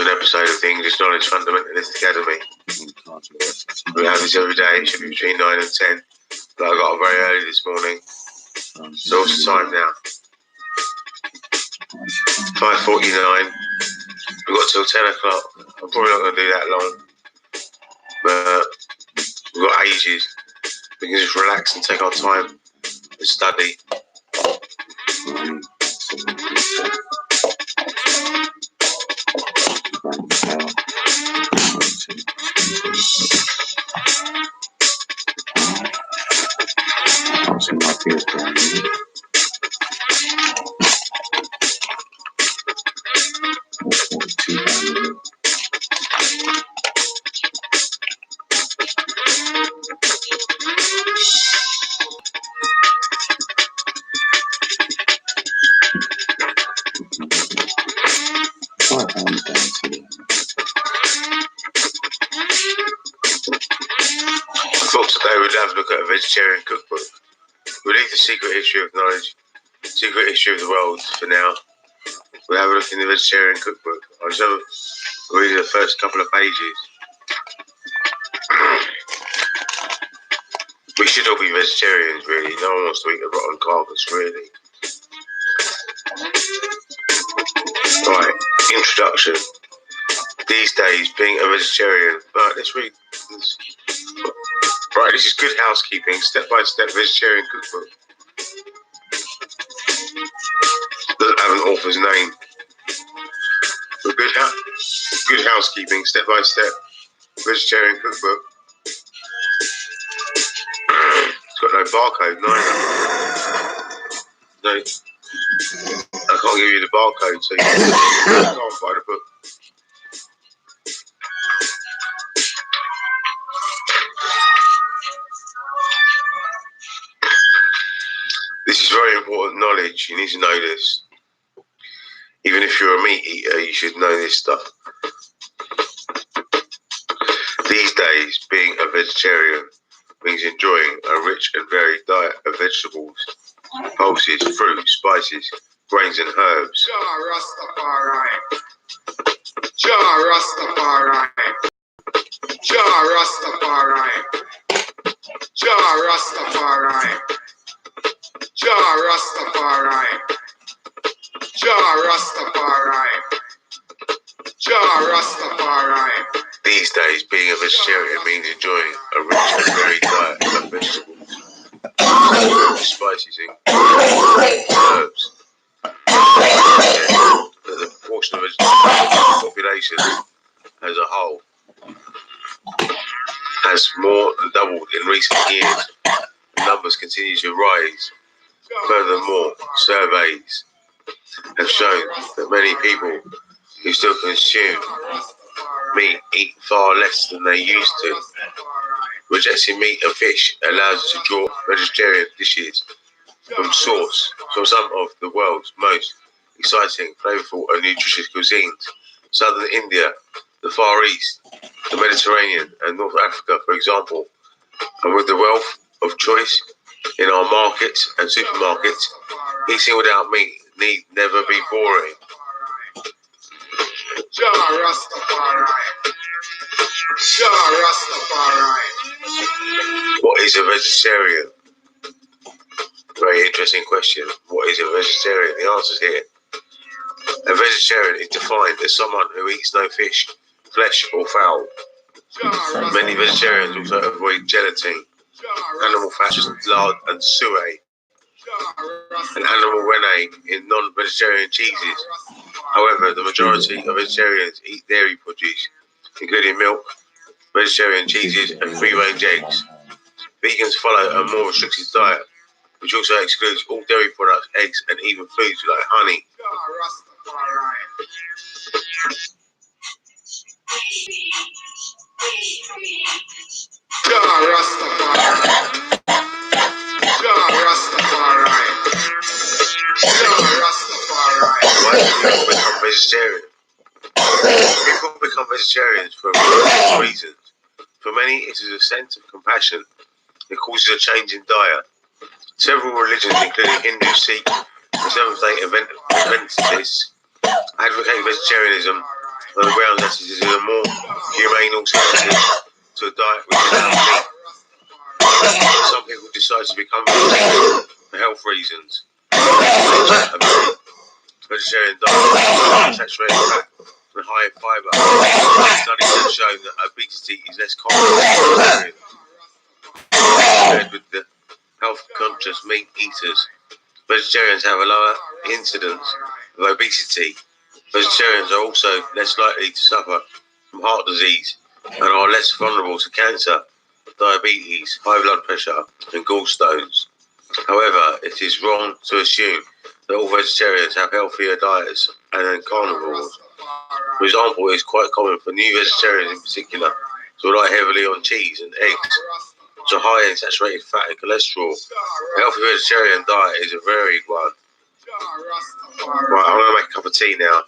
an episode of the English Knowledge Fundamentalist Academy. We have this every day. It should be between 9 and 10. But I got up very early this morning. So what's the time now? 5:49. We've got till 10 o'clock. I'm probably not going to do that long. But we've got ages. We can just relax and take our time and study. Today we'll have a look at a vegetarian cookbook. We'll leave the secret history of knowledge, secret history of the world for now. We'll have a look in the vegetarian cookbook. I'll just read the first couple of pages. We should all be vegetarians, really. No one wants to eat a rotten carcass, really. Right, introduction. These days, being a vegetarian. Right, let's read this. Right, this is Good Housekeeping, step-by-step vegetarian cookbook. Doesn't have an author's name. But Good Housekeeping, step-by-step vegetarian cookbook. It's got no barcode, neither. No, I can't give you the barcode, so you can't buy the book. This is very important knowledge. You need to know this. Even if you're a meat eater, you should know this stuff. These days, being a vegetarian means enjoying a rich and varied diet of vegetables, pulses, fruit, spices, grains and herbs. Rastafari. Rastafari. Rastafari. Rastafari. Rastafari. Rastafari. These days, being a vegetarian means enjoying a rich and varied diet of vegetables, spices, and herbs. The proportion of the population as a whole has more than doubled in recent years. Numbers continue to rise. Furthermore, surveys have shown that many people who still consume meat eat far less than they used to. Rejecting meat and fish allows us to draw vegetarian dishes from some of the world's most exciting, flavourful and nutritious cuisines. Southern India, the Far East, the Mediterranean and North Africa, for example. And with the wealth of choice in our markets and supermarkets, eating without meat need never be boring. What is a vegetarian? Very interesting question. What is a vegetarian? The answer's here. A vegetarian is defined as someone who eats no fish, flesh or fowl. Many vegetarians also avoid gelatin, animal fats, lard and suet, and animal rennet in non-vegetarian cheeses. However, the majority of vegetarians eat dairy produce, including milk, vegetarian cheeses and free-range eggs. Vegans follow a more restricted diet, which also excludes all dairy products, eggs and even foods like honey. Why do people become vegetarian? People become vegetarians for a variety of reasons. For many, it is a sense of compassion that causes a change in diet. Several religions, including Hindu, Sikh, and Seventh-day Adventists, advocate vegetarianism and the ground lettuce is a more humane alternative to a diet without meat. Some people decide to become vegetarian for health reasons. Vegetarian diet, saturated fat, and high fibre. Studies have shown that obesity is less common compared with the health-conscious meat eaters. Vegetarians have a lower incidence of obesity. Vegetarians are also less likely to suffer from heart disease and are less vulnerable to cancer, diabetes, high blood pressure, and gallstones. However, it is wrong to assume that all vegetarians have healthier diets than carnivores. For example, it is quite common for new vegetarians in particular to rely heavily on cheese and eggs, which are high in saturated fat and cholesterol. A healthy vegetarian diet is a varied one. Right, I'm going to make a cup of tea now.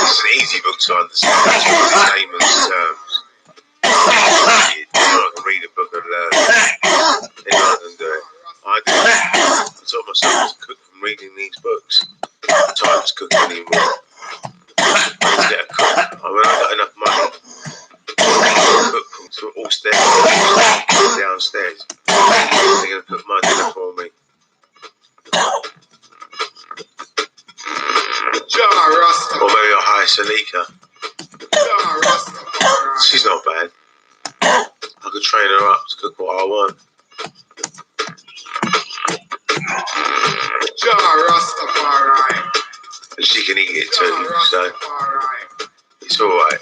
It's an easy book to understand. It's layman's terms. You can read a book and learn. Anyone can do it. I taught myself to cook from reading these books. Times cooking anymore. I need to get a cook. I mean, I've got enough money. A cook from all stairs downstairs. They're going to cook my dinner for me. Or maybe I'll hire Salika. She's not bad. I could train her up to cook what I want. And she can eat it too, so it's alright.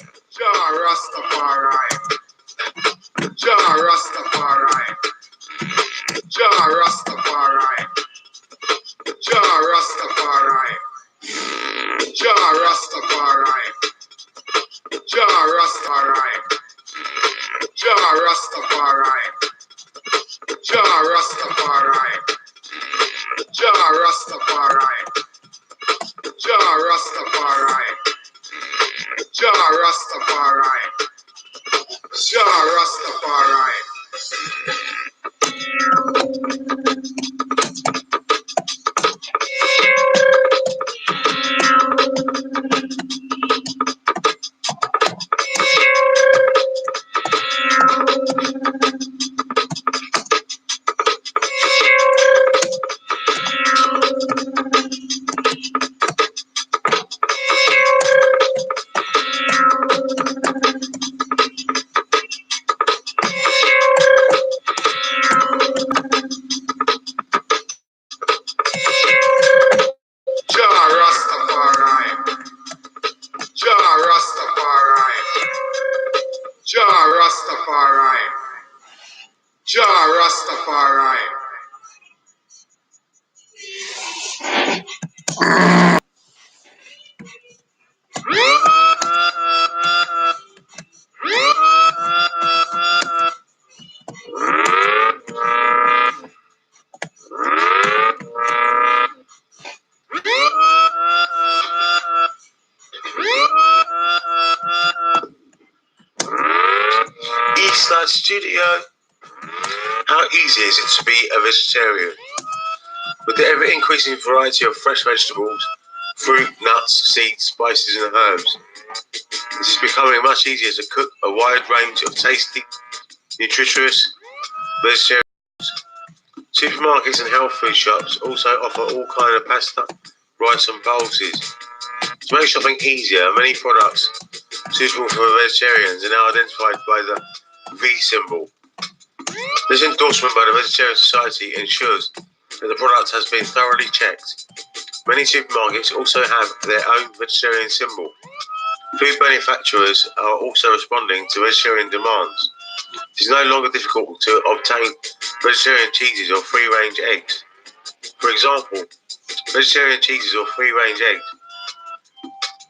Eastside Studio. How easy is it to be a vegetarian? With the ever-increasing variety of fresh vegetables, fruit, nuts, seeds, spices and herbs, it is becoming much easier to cook a wide range of tasty, nutritious vegetarian. Supermarkets and health food shops also offer all kinds of pasta, rice and pulses. To make shopping easier, many products suitable for vegetarians are now identified by the V symbol. This endorsement by the Vegetarian Society ensures that the product has been thoroughly checked. Many supermarkets also have their own vegetarian symbol. Food manufacturers are also responding to vegetarian demands. It is no longer difficult to obtain vegetarian cheeses or free-range eggs. For example, vegetarian cheeses or free-range eggs.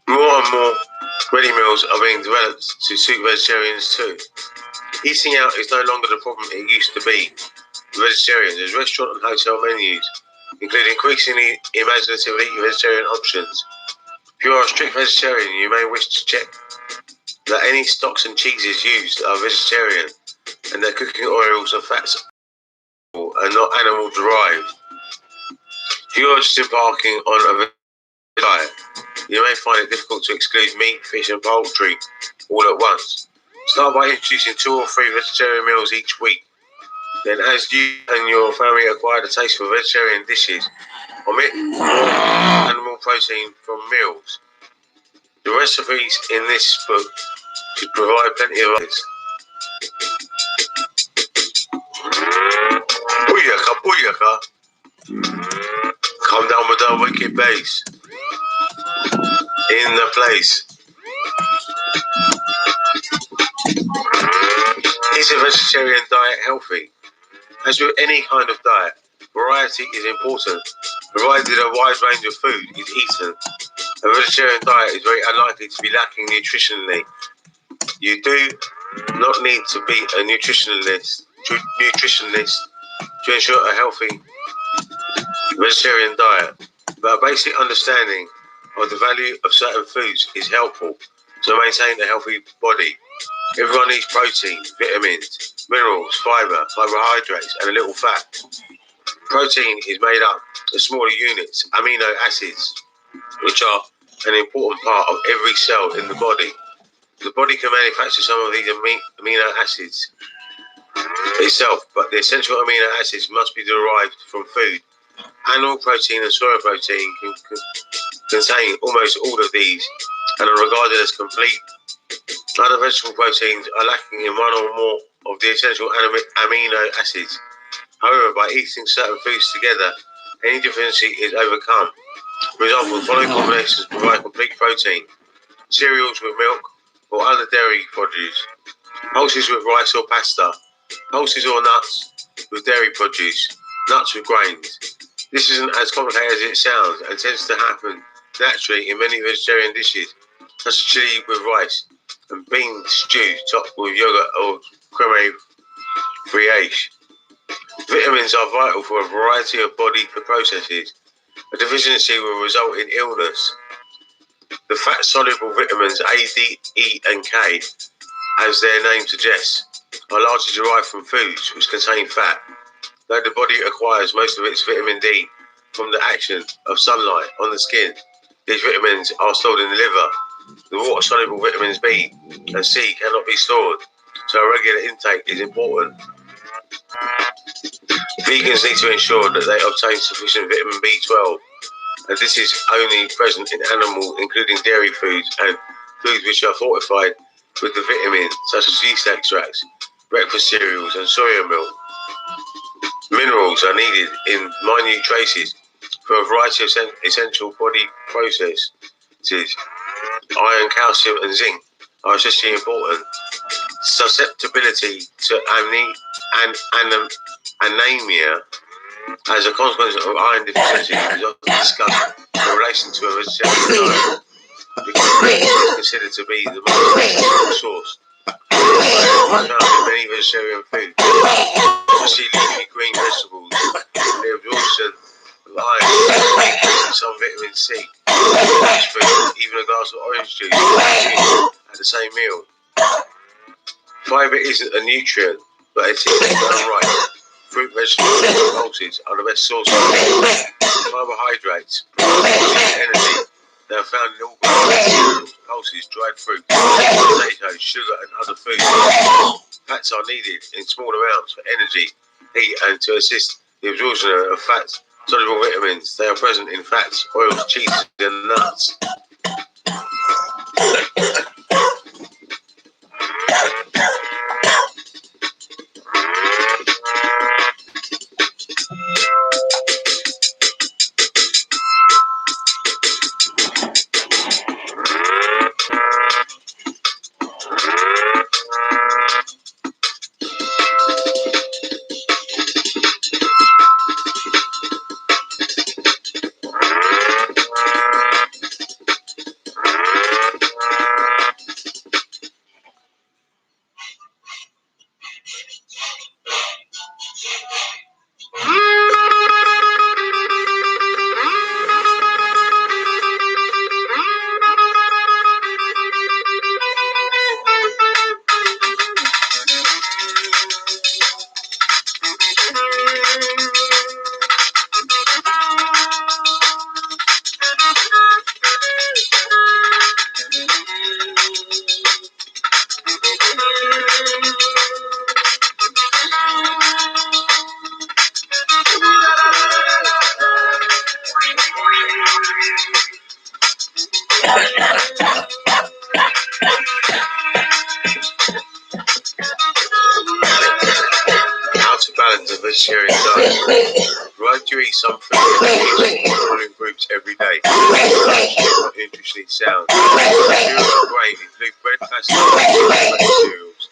More and more ready meals are being developed to suit vegetarians too. Eating out is no longer the problem it used to be for vegetarians, as restaurant and hotel menus include increasingly imaginatively vegetarian options. If you are a strict vegetarian, you may wish to check that any stocks and cheeses used are vegetarian and that cooking oils and fats are not animal derived. If you are just embarking on a diet, you may find it difficult to exclude meat, fish and poultry all at once. Start by introducing 2 or 3 vegetarian meals each week. Then, as you and your family acquire the taste for vegetarian dishes, omit more animal protein from meals. The recipes in this book should provide plenty of ideas. Booyaka, booyaka. Come down with the wicked bass. In the place. Is a vegetarian diet healthy? As with any kind of diet, variety is important. Provided a wide range of food is eaten, a vegetarian diet is very unlikely to be lacking nutritionally. You do not need to be a nutritionist to ensure a healthy vegetarian diet, but a basic understanding of the value of certain foods is helpful to maintain a healthy body. Everyone needs protein, vitamins, minerals, fibre, carbohydrates and a little fat. Protein is made up of smaller units, amino acids, which are an important part of every cell in the body. The body can manufacture some of these amino acids itself, but the essential amino acids must be derived from food. Animal protein and soy protein can contain almost all of these and are regarded as complete. Other vegetable proteins are lacking in one or more of the essential amino acids. However, by eating certain foods together, any deficiency is overcome. For example, the following combinations provide complete protein: cereals with milk or other dairy produce, pulses with rice or pasta, pulses or nuts with dairy produce, nuts with grains. This isn't as complicated as it sounds and tends to happen naturally in many vegetarian dishes, such as chili with rice and bean stew topped with yogurt or creme fraiche. Vitamins are vital for a variety of body processes. A deficiency will result in illness. The fat-soluble vitamins A, D, E and K, as their name suggests, are largely derived from foods which contain fat. Though the body acquires most of its vitamin D from the action of sunlight on the skin, these vitamins are stored in the liver. The water-soluble vitamins B and C cannot be stored, so a regular intake is important. Vegans need to ensure that they obtain sufficient vitamin B12, and this is only present in animals, including dairy foods and foods which are fortified with the vitamin, such as yeast extracts, breakfast cereals, and soya milk. Minerals are needed in minute traces for a variety of essential body processes. Iron, calcium, and zinc are especially important. Susceptibility to anemia as a consequence of iron deficiency is often discussed in relation to a vegetarian diet because it is considered to be the most essential source. Found in many vegetarian foods, especially leafy green vegetables, and the absorption of iron and some vitamin C. Even a glass of orange juice at the same meal. Fibre isn't a nutrient, but it is done right. Fruit, vegetables, and pulses are the best sources of carbohydrates, protein, and energy. They are found in all grains, pulses, dried fruit, potatoes, sugar, and other foods. Fats are needed in small amounts for energy, heat, and to assist the absorption of fats, soluble vitamins. They are present in fats, oils, cheeses, and nuts. How to balance a vegetarian diet. Right to eat some food in the following groups every day. Not nutritionally sound. Cereals are great, include bread, pasta, and cereals.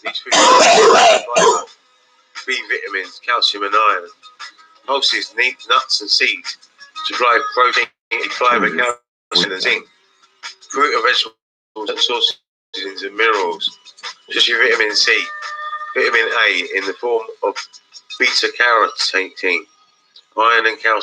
These foods provide fiber, B vitamins, calcium and iron. Pulses, nuts and seeds supply protein, fiber, calcium and zinc. Fruit and vegetables and sources and minerals, such as vitamin C, vitamin A in the form of beta carotene, iron and calcium.